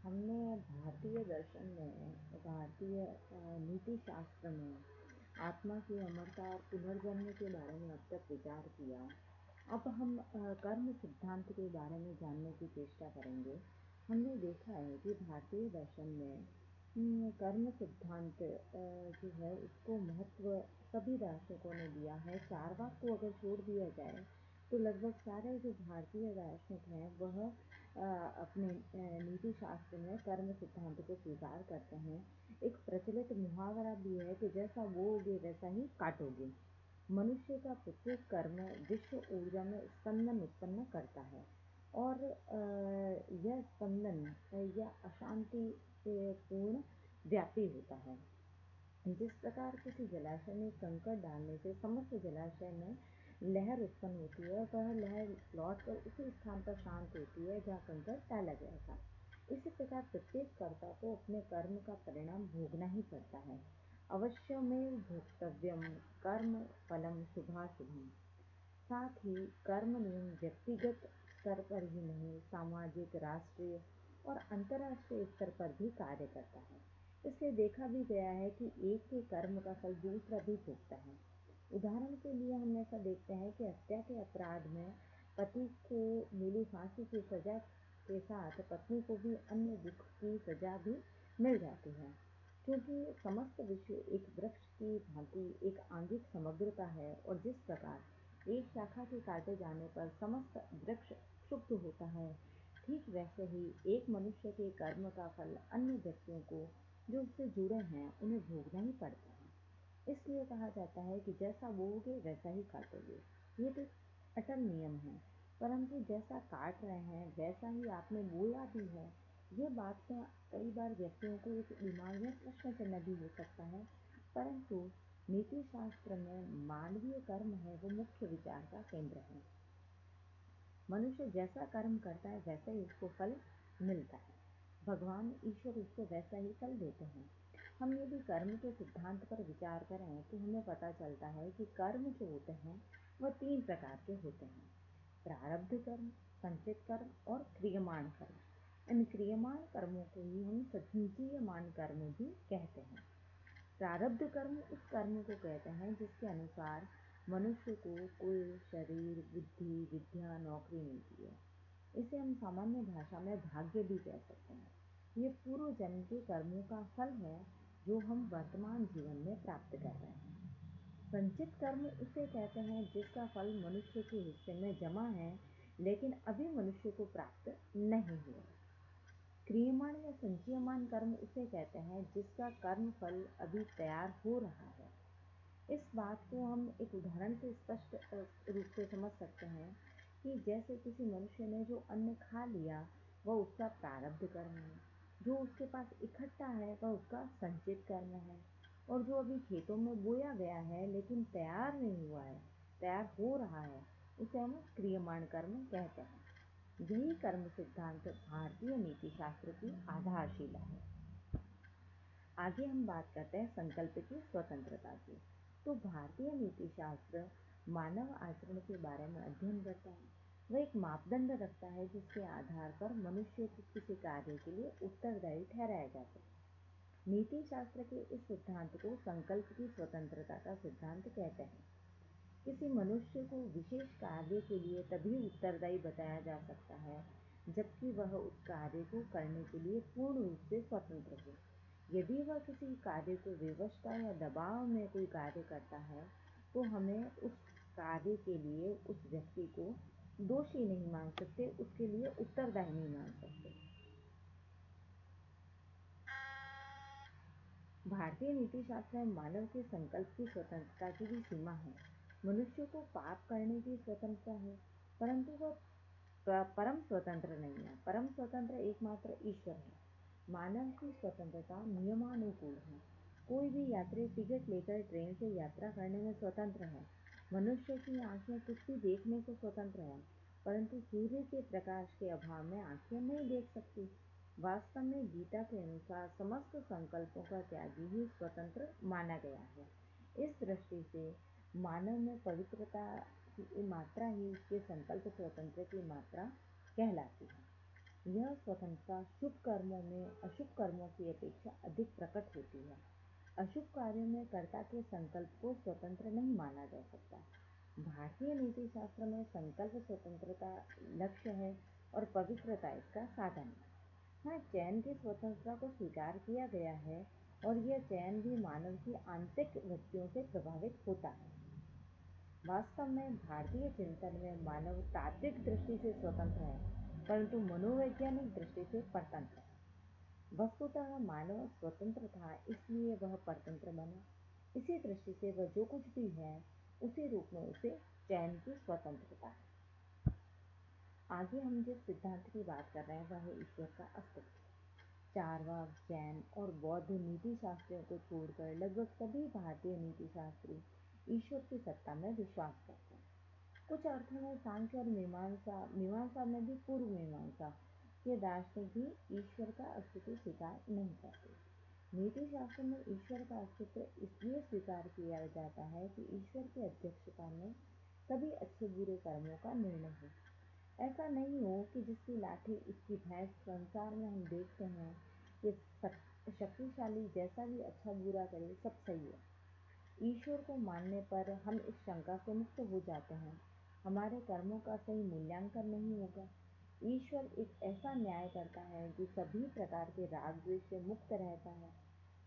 हमने भारतीय दर्शन में, भारतीय नीति शास्त्र में आत्मा की अमरता और पुनर्जन्म के बारे में अब तक विचार किया। अब हम कर्म सिद्धांत के बारे में जानने की चेष्टा करेंगे। हमने देखा है कि भारतीय दर्शन में कर्म सिद्धांत जो है उसको महत्व सभी दार्शनिकों ने दिया है। चारवाक को अगर छोड़ दिया जाए तो लगभग सारे जो भारतीय दार्शनिक हैं वह अपने नीति शास्त्र में कर्म सिद्धांत को स्वीकार करते हैं। एक प्रचलित मुहावरा भी है कि जैसा बोओगे वैसा ही काटोगे। मनुष्य का प्रत्येक कर्म विश्व ऊर्जा में स्पंदन उत्पन्न करता है और यह स्पंदन या अशांति पूर्ण व्यापी होता है। जिस प्रकार किसी जलाशय में कंकड़ डालने से समस्त जलाशय में लहर उत्पन्न होती है, वह लहर लौटकर उसी स्थान पर शांत होती है जहाँ कंकड़ डाला गया था। इसी प्रकार प्रत्येक कर्ता को अपने कर्म का परिणाम भोगना ही पड़ता है। अवश्यमेव भोक्तव्यम कर्म फलम शुभाशुभम। साथ ही कर्म नियम व्यक्तिगत स्तर पर ही नहीं, सामाजिक, राष्ट्रीय और अंतर्राष्ट्रीय स्तर पर भी कार्य करता है। इसलिए देखा भी गया है कि एक के कर्म का फल दूसरा भी भोगता है। उदाहरण के लिए हम ऐसा देखते हैं कि हत्या के अपराध में पति को मिली फांसी की सजा के साथ पत्नी को भी अन्य दुख की सजा भी मिल जाती है। क्योंकि समस्त विश्व एक वृक्ष की भांति एक आंगिक समग्रता है और जिस प्रकार एक शाखा के काटे जाने पर समस्त वृक्ष क्षुब्ध होता है, ठीक वैसे ही एक मनुष्य के कर्म का फल अन्य व्यक्तियों को जो उससे जुड़े हैं उन्हें भोगना ही पड़ता है। इसलिए कहा जाता है कि जैसा बोओगे वैसा ही काटोगे। ये तो अटल नियम है, परंतु जैसा काट रहे हैं वैसा ही आपने बोया भी है। ये बात में कई बार व्यक्तियों को एक दिमाग में प्रश्न चिन्ह भी हो सकता है, परंतु नीति शास्त्र में मानवीय कर्म है वो मुख्य विचार का केंद्र है। मनुष्य जैसा कर्म करता है वैसा ही उसको फल मिलता है। भगवान ईश्वर उसको वैसा ही फल देते हैं। हम यदि कर्म के सिद्धांत पर विचार करें तो हमें पता चलता है कि कर्म जो होते हैं वह 3 प्रकार के होते हैं: प्रारब्ध कर्म, संचित कर्म और क्रियमाण कर्म। इन क्रियमाण कर्मों को ही हम संचीयमान कर्म भी कहते हैं। प्रारब्ध कर्म उस कर्म को कहते हैं जिसके अनुसार मनुष्य को कुल, शरीर, बुद्धि, विद्या, नौकरी मिलती है। इसे हम सामान्य भाषा में भाग्य भी कह सकते हैं। ये पूर्व जन्म के कर्मों का फल है जो हम वर्तमान जीवन में प्राप्त कर रहे हैं। संचित कर्म उसे कहते हैं जिसका फल मनुष्य के हिस्से में जमा है लेकिन अभी मनुष्य को प्राप्त नहीं हुआ। क्रियमाण या संचीयमान कर्म उसे कहते हैं जिसका कर्म फल अभी तैयार हो रहा है। इस बात को हम एक उदाहरण से स्पष्ट रूप से समझ सकते हैं कि जैसे किसी मनुष्य ने जो अन्न खा लिया वह उसका प्रारब्ध कर्म है, जो उसके पास इकट्ठा है वह उसका संचित कर्म है, और जो अभी खेतों में बोया गया है लेकिन तैयार नहीं हुआ है, तैयार हो रहा है, उसे हम क्रियमाण कर्म कहते हैं। यही कर्म सिद्धांत भारतीय नीति शास्त्र की आधारशिला है। आगे हम बात करते हैं संकल्प की स्वतंत्रता की। तो भारतीय नीति शास्त्र मानव आचरण के बारे में अध्ययन करता है। वह एक मापदंड रखता है जिसके आधार पर मनुष्य को किसी कार्य के लिए उत्तरदायी ठहराया जा सके। नीति शास्त्र के इस सिद्धांत को संकल्प की स्वतंत्रता का सिद्धांत कहते हैं। किसी मनुष्य को विशेष कार्य के लिए तभी उत्तरदायी बताया जा सकता है जबकि वह उस कार्य को करने के लिए पूर्ण रूप से स्वतंत्र हो। यदि वह किसी कार्य को विवशता या दबाव में कोई कार्य करता है तो हमें उस कार्य के लिए उस व्यक्ति को दोषी नहीं मान सकते, उसके लिए उत्तरदायी नहीं मान सकते। भारतीय नीति शास्त्र में मानव के संकल्प की स्वतंत्रता की भी सीमा है। मनुष्य को पाप करने की स्वतंत्रता है, परंतु वह परम स्वतंत्र नहीं है। परम स्वतंत्र एकमात्र ईश्वर है। मानव की स्वतंत्रता नियमानुकूल है। कोई भी यात्री टिकट लेकर ट्रेन से यात्रा करने में स्वतंत्र है। मनुष्य की आंखें कुछ भी देखने को स्वतंत्र है, परंतु सूर्य के प्रकाश के अभाव में आंखें नहीं देख सकती। वास्तव में गीता के अनुसार समस्त संकल्पों का त्यागी ही स्वतंत्र माना गया है। इस दृष्टि से मानव में पवित्रता की मात्रा ही उसके संकल्प स्वतंत्र की मात्रा कहलाती है। यह स्वतंत्रता शुभ कर्मों में अशुभ कर्मों की अपेक्षा अधिक प्रकट होती है। अशुभ कार्यों में कर्ता के संकल्प को स्वतंत्र नहीं माना जा सकता। भारतीय नीति शास्त्र में संकल्प स्वतंत्रता लक्ष्य है और पवित्रता इसका साधन है। हाँ, चयन की स्वतंत्रता को स्वीकार किया गया है और यह चयन भी मानव की आंतरिक वृत्तियों से प्रभावित होता है। वास्तव में भारतीय चिंतन में मानव तात्विक दृष्टि से स्वतंत्र है, परंतु मनोवैज्ञानिक दृष्टि से परतंत्र है। वस्तुतः मानव स्वतंत्र था, इसलिए वह परतंत्र बना। इसी दृष्टि से वह जो कुछ भी है उसी रूप में उसे चयन की स्वतंत्रता है। आगे हम जिस सिद्धांत की बात कर रहे हैं वह है ईश्वर का अस्तित्व। चारवाक, जैन और बौद्ध नीति शास्त्रियों को छोड़कर लगभग सभी भारतीय नीति शास्त्री ईश्वर की सत्ता में विश्वास करते हैं। कुछ अर्थों में सांख्य और मीमांसा मीमांसा में भी पूर्व मीमांसा के दार्शनिक भी ईश्वर का अस्तित्व स्वीकार नहीं करते। नीति शास्त्र में ईश्वर का अस्तित्व इसलिए स्वीकार किया जाता है कि ईश्वर की अध्यक्षता में सभी अच्छे बुरे कर्मों का निर्णय हो। ऐसा नहीं हो कि जिसकी लाठी उसकी भैंस। संसार में हम देखते हैं कि शक्तिशाली जैसा भी अच्छा बुरा करे सब सही है। ईश्वर को मानने पर हम इस शंका से मुक्त हो जाते हैं, हमारे कर्मों का सही मूल्यांकन नहीं होगा। ईश्वर एक ऐसा न्याय करता है जो सभी प्रकार के राग द्वेष से मुक्त रहता है।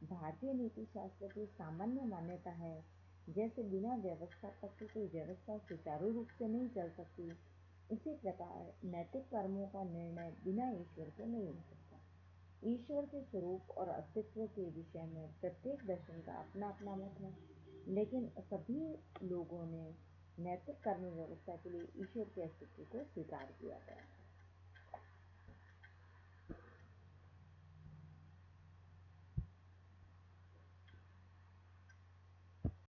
भारतीय नीति शास्त्र की सामान्य मान्यता है, जैसे बिना व्यवस्थापक के कोई व्यवस्था सुचारू रूप से नहीं चल सकती, उसी प्रकार नैतिक कर्मों का निर्णय बिना ईश्वर के नहीं हो सकता। ईश्वर के स्वरूप और अस्तित्व के विषय में प्रत्येक दर्शन का अपना अपना मत है, लेकिन सभी लोगों ने नैतिक कर्म व्यवस्था के लिए ईश्वर के अस्तित्व को स्वीकार किया है।